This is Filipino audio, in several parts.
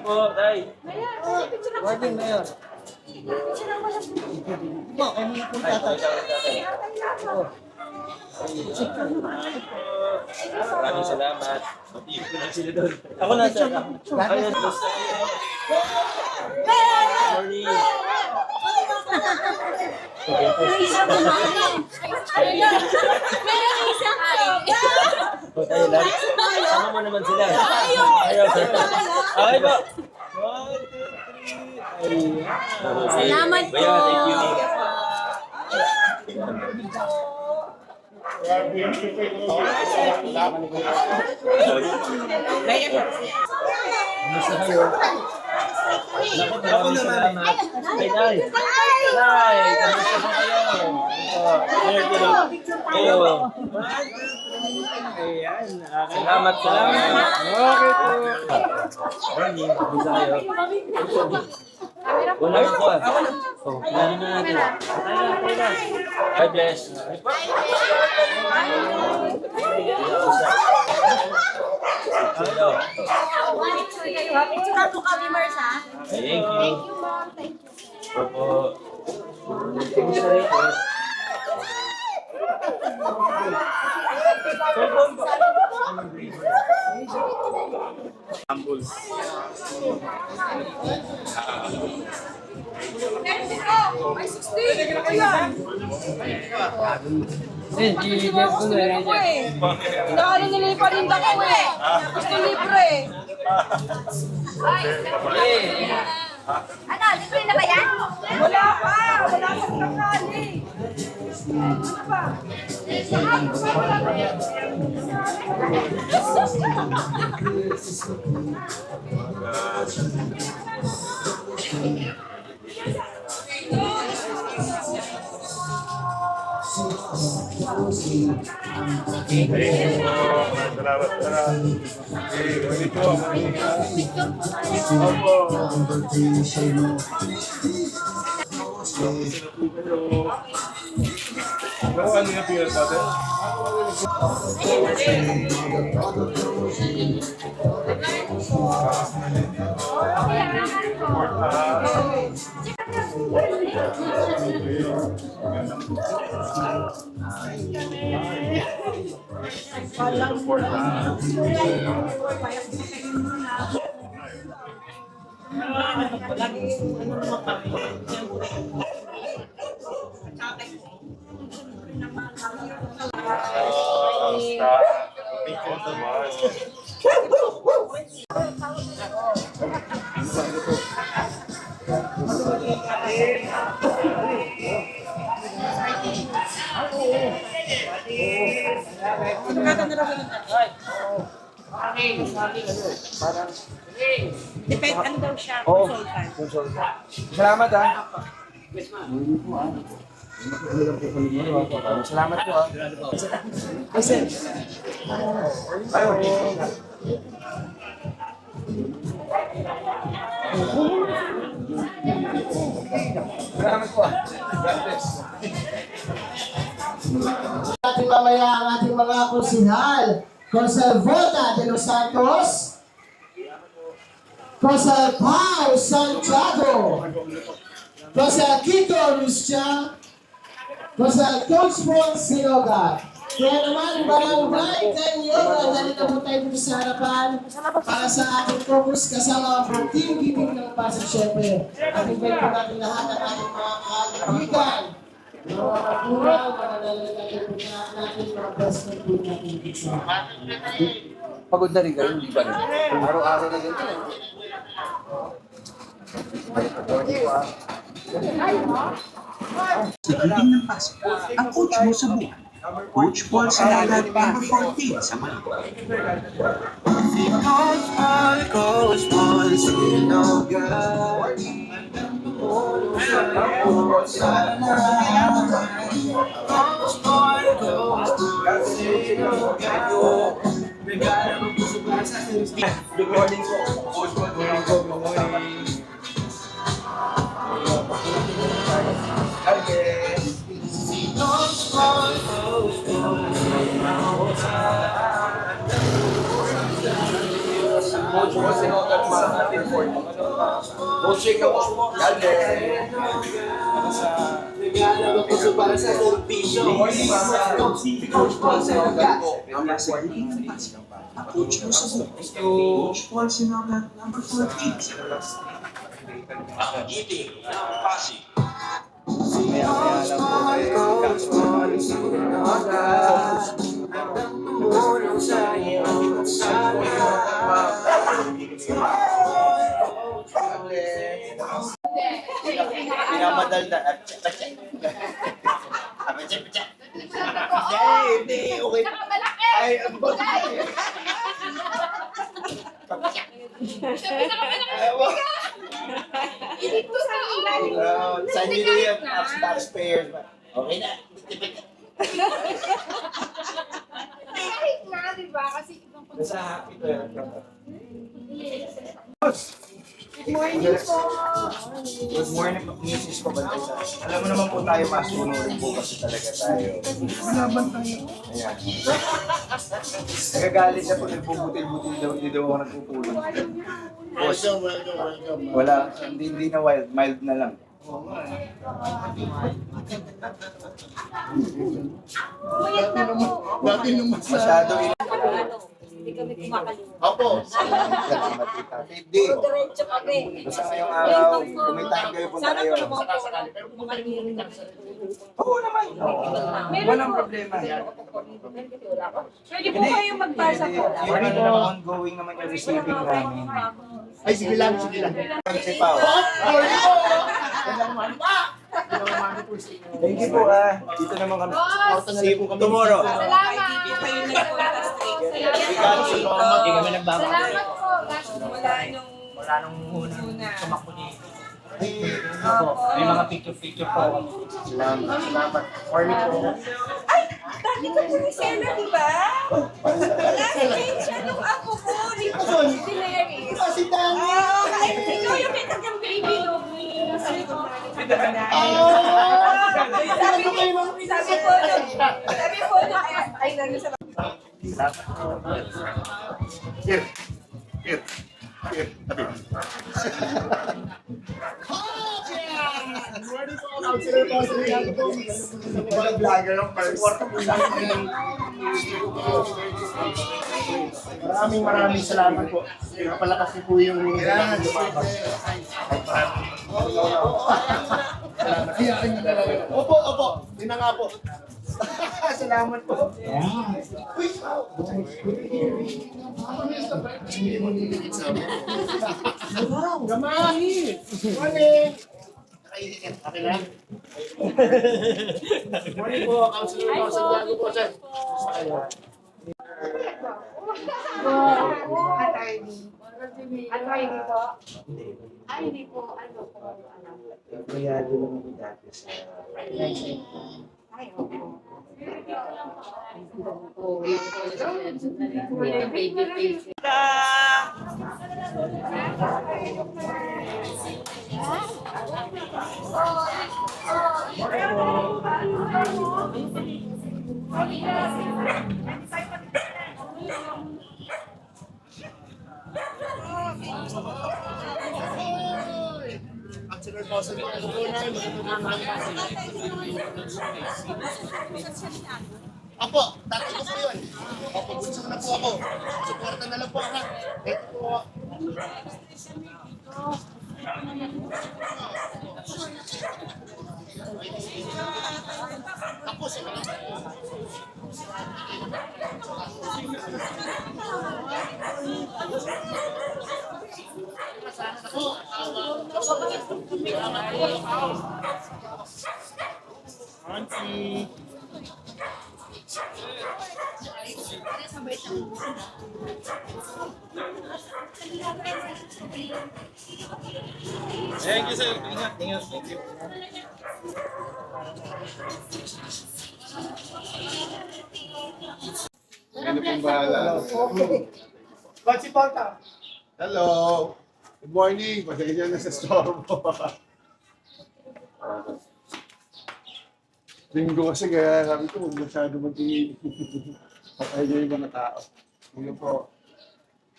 po, tay. Warning na yun. Ito, kayo muna po tatay. Maraming salamat. Matiipon na sila doon. Ako na, sir. Ayun, morning. Tayo lang. Sama mo naman sila. Ayaw. Okay po. 1, 2, 3. Salamat po. Bayan, thank you. Kamusta kayo? Ako naman. Ay, Nay. Nay, kamusta po kayo? Here, kayo. Ayan. Salamat. Okay po. Morning. Kamusta kayo? Wala na po. Wala na natin. God bless. Hello. Picture po kami, Marsa. Thank you. Thank you, Mom. Thank you. Opo. Kamusta rin po? Ay, 16! Ayan! Gusto ko eh. Dahil niliparinda ko eh. Gusto libre eh. Ano, libre na ba yan? Wala pa! Wala pa kakali! Ano pa? Ano yung pinag natin? Depende, ano daw siya? Consultant. Salamat ha. Salamat po ha. Kasi, salamat po ha. God bless. Ating mamaya ang ating mga konsihal. Konsel Vota de los Santos, Konsel Pao Santiago, Konsel Kito Lucia, Konsel Coach Paul Sinoga. Kaya naman, barangay kayo na nalita po tayo dito sa harapan para sa ating focus kasama ang team giving ng Pasig syempre. Ating balik po natin lahat ng ating mga kaibigan. Mga magulang, mananalagay po natin mga best friend po natin dito. Pagod na rin kayo, hindi ba rin? Araw-araw na ganito eh. Sa giving ng Pasig, ang coach mo sa buhay. Coach Paul Salagat, number 14 sa Manila. Coach Paul Sinoga. Good morning po. Good morning po. Good morning. Okay. Coach Paul Sinogat, mga report. Coach Chico, galing. Para sa servisyo. Coach Paul Sinogat po, number Nasa 14. green pass. Approach mo sa buwan. Coach Paul Sinogat, number 14. Coach Paul Sinogat. Tumulong sa iyong Pinamadal na. Hindi, okay. Ay, ang San Julian, taxpayers. Okay na. Kahit na, di ba? Kasi ibang Nasa happy to yan. Good morning po. Good morning, Mrs. Pabantay. Alam mo naman po tayo masunurin po kasi talaga tayo. Malaban tayo. Ayan. Nagagalit siya pag nagpubutil-butil daw, hindi daw ako nagpupulong. Wala, hindi na wild, mild na lang. Umayat na po. Masyado Hindi kami kumakalimutan. Opo. Salamat kita. Hindi. Diretso kami. Basta ngayong araw, kung may time kayo, punta Sana kayo. po naman po. Makalimutan lang sa Oo naman. Walang problema. Pwede po kayo magpasa po. Yung ano naman, ongoing naman yung receiving namin. Ay, sige lang, sige lang. Si Pao. Thank you po Dito naman kami. See you tomorrow. Salamat. Hindi kami nagbabago. Salamat po. Wala nung una. Tumakbo dito. May mga picture po. Salamat. Morning po. Dati ka po ni Sena, di ba? Last siya nung ako po. Dito po si Larry. Si Dani! Ikaw yung kitang yung baby, no? Sabi ko, sabi po, ay, nari sa Mga vlogger ng first. Maraming salamat po. Napalakas niyo po yung lumabas. Opo, opo. Yun na nga po. Salamat po. Gamay! Morning! Okay na? Morning po, Councilor Santiago po, sir. Attorney po. Ay, hindi po. Ano po? Empleyado lang ako dati sa... Ay, opo. Councilor po, Santiago po Opo, tatay ko po yun. Opo, bunso na po ako. Suporta na lang po ako. Ito po. Ako, sige. Auntie. Thank you, sir. Ingat, ingat. Thank you. Ano pong bahala? Ba't si Porta? Hello. Good morning. Pasensya na sa storm mo. Linggo kasi kaya sabi ko, huwag masyado magtingin. Patay niyo yung mga tao. Hindi po.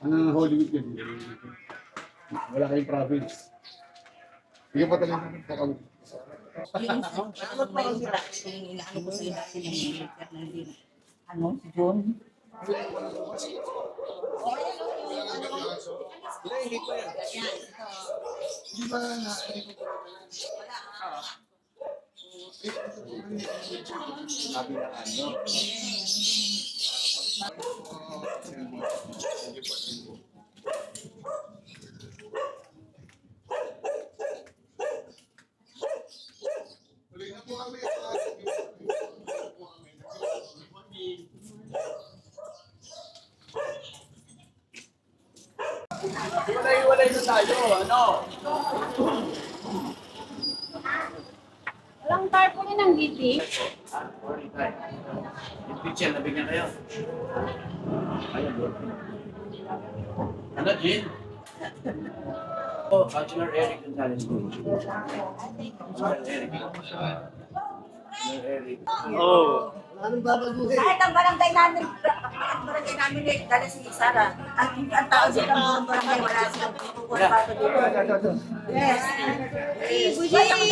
Holy Week yan. Wala kayong province. Hindi pa talaga nakakawin. Inaano ko sa'yo dati ng military na hindi. Ano? Si John? Di ba na... Sabi na ano? Tuloy na po kami. Walay-walay na tayo, ano? Walang tarpaulin ng giti. Morning time. Yung picture, nabigyan kayo. Ayun, bro. Ano, Jean? Oh, Bachelor Eric Gonzalez. Bachelor Eric. Bachelor Eric. Oh. Kahit ang barangay namin dahil si Sara, ang tao sila mga barangay, wala silang pupukuha bago dito. Yes. Buji! Ako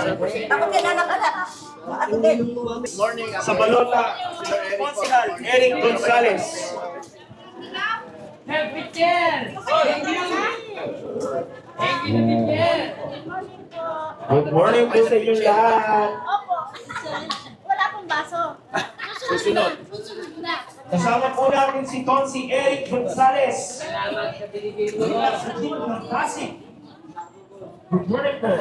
din. Ako din, anak. Ako din. Morning. Sa balota, Consigal Eric Gonzalez. Good morning po sa inyo lahat. Opo. Wala pong baso. Susunod. Kasama po natin si Consi Eric Gonzalez. Pasig. Good morning po.